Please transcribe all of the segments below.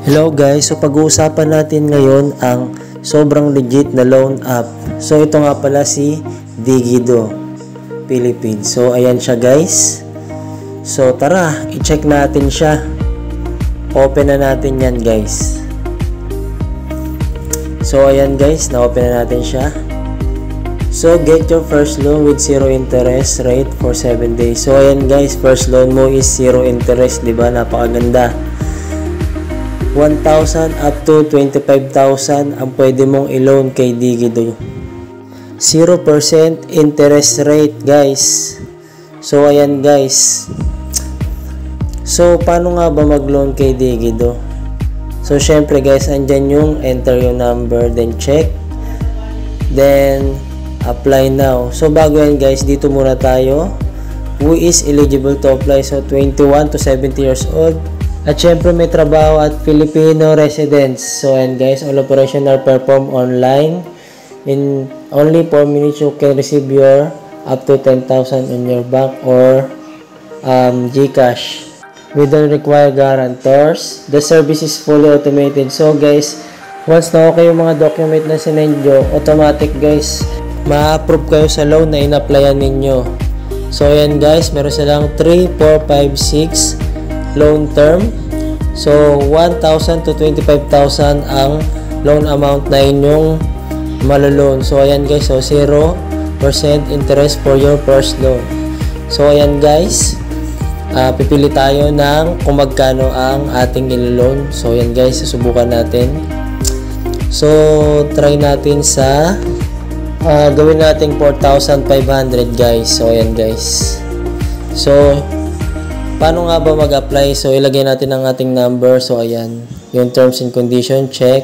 Hello guys, so pag-uusapan natin ngayon ang sobrang legit na loan app. So ito nga pala si Digido Philippines. So ayan siya guys. So tara, i-check natin siya. Open na natin yan guys. So ayan guys, na-open na natin siya. So get your first loan with 0 interest rate for 7 days. So ayan guys, first loan mo is 0 interest, 'di ba? Napakaganda. 1,000 up to 25,000 ang pwede mong i-loan kay Digido. 0% interest rate guys. So ayan guys. So paano nga ba mag-loan kay Digido? So syempre guys, andyan yung enter your number, then check, then apply now. So bago yan guys, dito muna tayo. Who is eligible to apply? So 21 to 70 years old. At syempre may trabaho at Filipino residents. So and guys, all operation are performed online. In only 4 minutes you can receive your up to 10,000 in your bank or GCash. We don't require guarantors. The service is fully automated. So guys, once na okay yung mga document na sinend nyo, automatic guys, ma-approve kayo sa loan na in-applyan ninyo. So ayan guys, meron silang 3, 4, 5, 6 loan term. So 1,000 to 25,000 ang loan amount na inyong maloloan. So ayan guys, so 0% interest for your first loan. So ayan guys, pipili tayo ng kung magkano ang ating ilo-loan. So ayan guys, susubukan natin. So try natin sa gawin natin 4,500 guys. So ayan guys. So paano nga ba mag-apply? So, ilagay natin ang ating number. So, ayan. Yung terms and condition, check.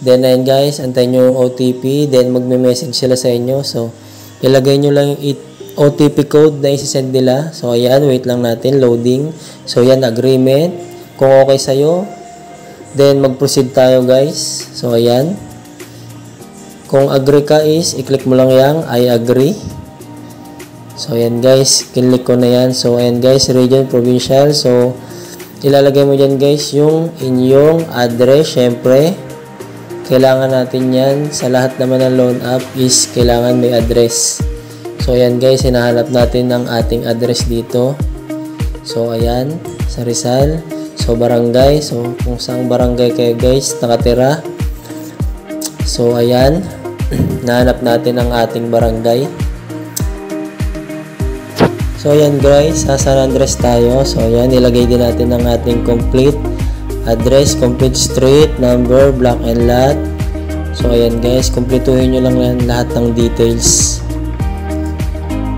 Then, ayan guys, antayin nyo yung OTP. Then, magme-message sila sa inyo. So, ilagay nyo lang yung OTP code na isi-send nila. So, ayan, wait lang natin. Loading. So, ayan, agreement. Kung okay sa'yo, then, mag-proceed tayo guys. So, ayan. Kung agree ka is, i-click mo lang yang I agree. So, ayan guys, kinlik ko na yan. So, ayan guys, region, provincial. So, ilalagay mo dyan guys yung inyong address. Syempre, kailangan natin yan. Sa lahat naman ng loan app is kailangan may address. So, ayan guys, hinahanap natin ang ating address dito. So, ayan, sa Rizal. So, barangay. So, kung saang barangay kayo guys nakatira. So, ayan, nahanap natin ang ating barangay. So, ayan guys, sa San Andres tayo. So, ayan, ilagay din natin ang ating complete address, complete street, number, block and lot. So, ayan guys, kumpletuhin nyo lang yan lahat ng details.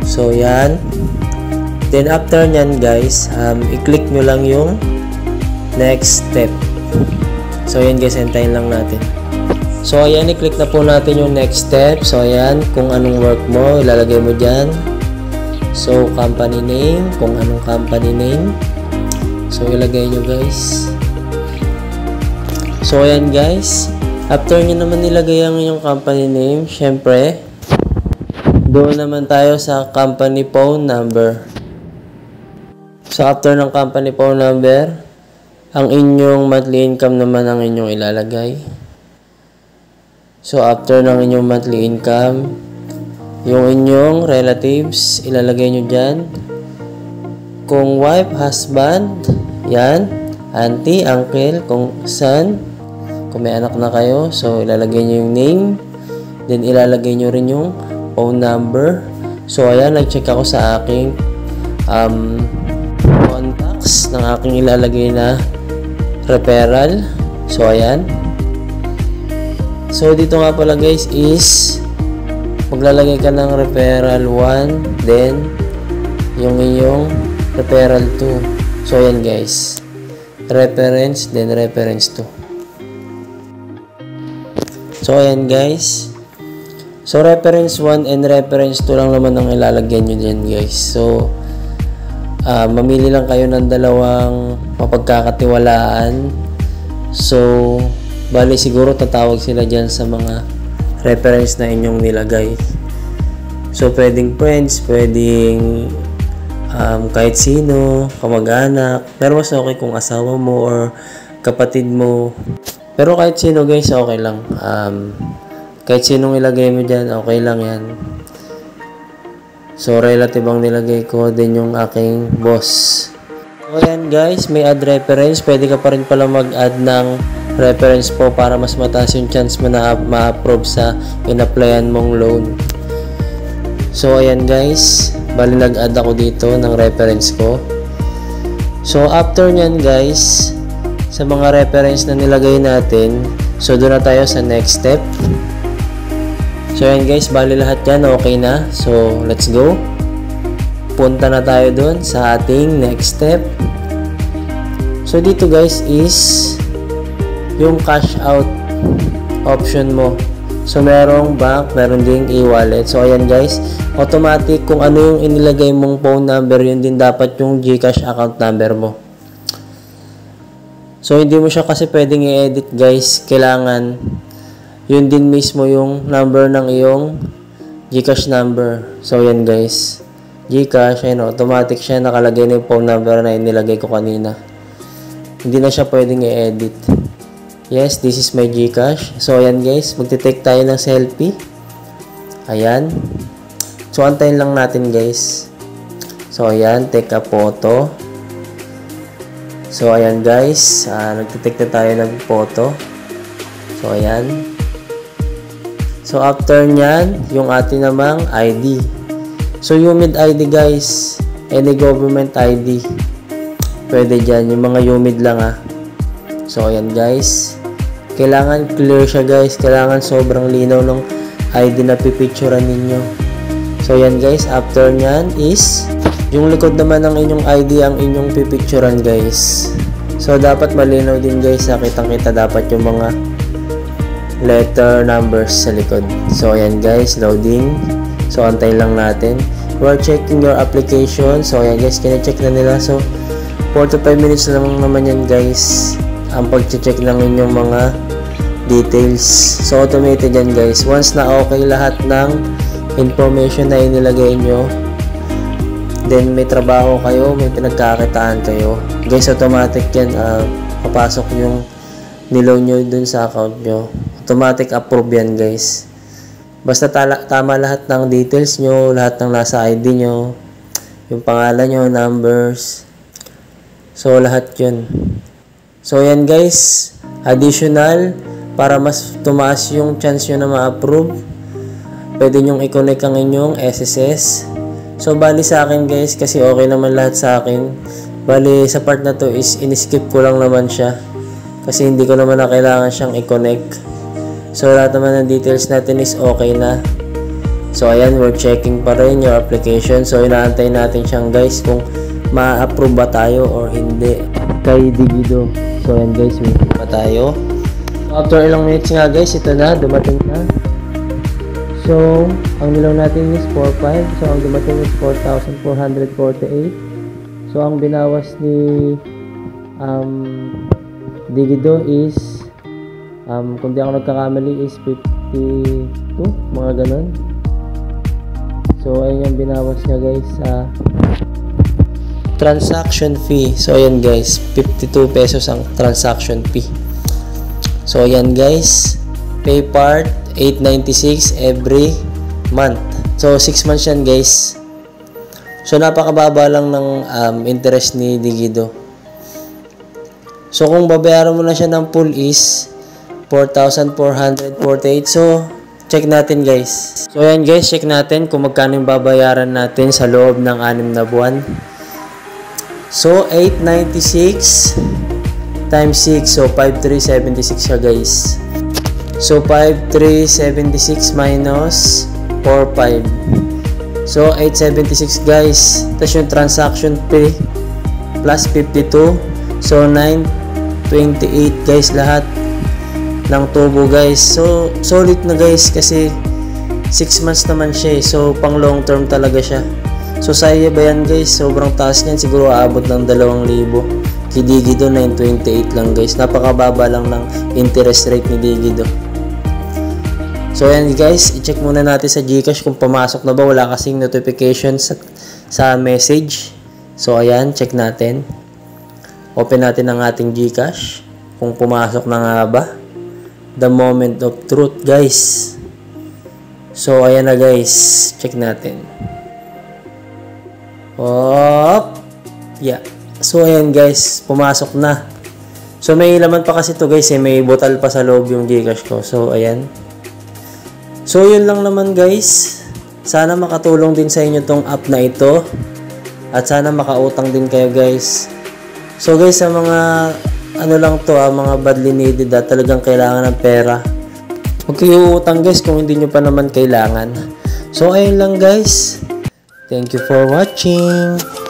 So, ayan. Then, after nyan guys, i-click nyo lang yung next step. So, ayan guys, hintayin lang natin. So, ayan, i-click na po natin yung next step. So, ayan, kung anong work mo, ilalagay mo dyan. So, company name, kung anong company name. So, ilagay nyo guys. So, ayan guys. After nyo naman nilagay ang inyong company name, syempre, doon naman tayo sa company phone number. So, after ng company phone number, ang inyong monthly income naman ang inyong ilalagay. So, after ng inyong monthly income, yung inyong relatives, ilalagay nyo dyan. Kung wife, husband, yan. Auntie, uncle, kung son, kung may anak na kayo, so ilalagay nyo yung name. Then, ilalagay nyo rin yung phone number. So, ayan, nag-check ako sa aking contacts ng aking ilalagay na referral. So, ayan. So, dito nga pala guys is maglalagay ka ng referral 1, then yung iyong referral 2. So, ayan guys. Reference, then reference 2. So, ayan guys. So, reference 1 and reference 2 lang naman ang ilalagyan nyo dyan guys. So, mamili lang kayo ng dalawang mapagkakatiwalaan. So, bali siguro tatawag sila dyan sa mga reference na inyong nilagay. So, pwedeng friends, pwedeng kahit sino, kamag-anak. Pero mas okay kung asawa mo or kapatid mo. Pero kahit sino guys, okay lang. Kahit sinong ilagay mo dyan, okay lang yan. So, relative ang nilagay ko din yung aking boss. So, ayan guys, may add reference. Pwede ka pa rin pala mag-add ng reference po para mas mataas yung chance mo na ma-approve sa in-applyan mong loan. So, ayan guys, bali nag-add ako dito ng reference ko. So, after nyan guys, sa mga reference na nilagay natin, so doon na tayo sa next step. So yan guys, bali lahat yan okay na. So let's go. Punta na tayo doon sa ating next step. So dito guys is yung cash out option mo. So merong bank, meron ding e-wallet. So ayan guys, automatic kung ano yung inilagay mong phone number, yun din dapat yung GCash account number mo. So hindi mo siya kasi pwedeng i-edit guys, kailangan yun din mismo yung number ng iyong GCash number. So, yan guys. GCash, ayun, automatic siya. Nakalagay na yung phone number na inilagay ko kanina. Hindi na siya pwedeng i-edit. Yes, this is my GCash. So, ayan guys. Magti-take tayo ng selfie. Ayan. So, antayin lang natin guys. So, ayan. Take a photo. So, ayan guys. Nagti-take na tayo ng photo. So, ayan. So, after nyan, yung ating namang ID. So, UMID ID guys. Any government ID. Pwede dyan. Yung mga UMID lang So, ayan guys. Kailangan clear siya guys. Kailangan sobrang linaw ng ID na pipicturean ninyo. So, ayan guys. After nyan is, yung likod naman ng inyong ID ang inyong pipicturean guys. So, dapat malinaw din guys. Kitang-kita dapat yung mga letter numbers sa likod. So ayan guys, loading. So antayin lang natin. We're checking your application. So ayan guys, kine-check na nila. So 4 to 5 minutes lang naman yan guys, ang pag-check ng inyong mga details. So automated yan guys. Once na okay lahat ng information na inilagay nyo, then may trabaho kayo, may pinagkakitaan kayo guys, automatic yan. Papasok yung niloan nyo dun sa account nyo. Automatic approve yan guys. Basta tama lahat ng details nyo, lahat ng nasa ID nyo, yung pangalan nyo, numbers. So lahat yun. So yan guys, additional, para mas tumaas yung chance nyo na ma-approve, pwede nyong i-connect ang inyong SSS. So bali sa akin guys, kasi okay naman lahat sa akin. Bali sa part na to is in-skip ko lang naman siya, kasi hindi ko naman na kailangan siyang i-connect. So, lahat naman ng details natin is okay na. So, ayan, we're checking pa rin your application. So, inaantay natin siyang guys kung ma-approve ba tayo or hindi kay Digido. So, ayan guys, waiting pa tayo. So, after ilang minutes nga guys, ito na, dumating na. So, ang nilaw natin is 4.5. So, ang dumating is 4,448. So, ang binawas ni Digido is kung di ako nagkakamali is 52, mga ganun. So ayun yung binawas niya guys sa transaction fee. So ayan guys, 52 pesos ang transaction fee. So ayan guys, pay part 896 every month. So 6 months yan guys. So napakababa lang ng interest ni Digido. So kung babayaran mo na siya ng full is 4,448. So, check natin guys. So, ayan guys, check natin kung magkano yung babayaran natin sa loob ng 6 na buwan. So, 896 times 6. So, 5,376 siya guys. So, 5,376 minus 4,500. So, 876 guys. Tapos yung transaction fee plus 52. So, 928 guys lahat ng tubo guys. So solid na guys, kasi 6 months naman siya so pang long term talaga siya. So saya ba yan guys? Sobrang taas niyan, siguro aabot ng 2,000. Kay Digido 928 lang guys. Napakababa lang ng interest rate ni Digido. So ayan guys, i-check muna natin sa GCash kung pumasok na ba. Wala kasing notification sa message. So ayan, check natin. Open natin ang ating GCash. kung pumasok na nga ba. The moment of truth, guys. So, ayan na guys. Check natin. Yeah. So, ayan guys. Pumasok na. So, may laman pa kasi to guys. May butal pa sa loob yung Gcash ko. So, ayan. So, yun lang naman guys. Sana makatulong din sa inyo tong app na ito. At sana makautang din kayo guys. So, guys, sa mga lang to mga badly needed talagang kailangan ng pera. Huwag kayo utang guys kung hindi nyo pa naman kailangan. So, ayun lang guys. Thank you for watching.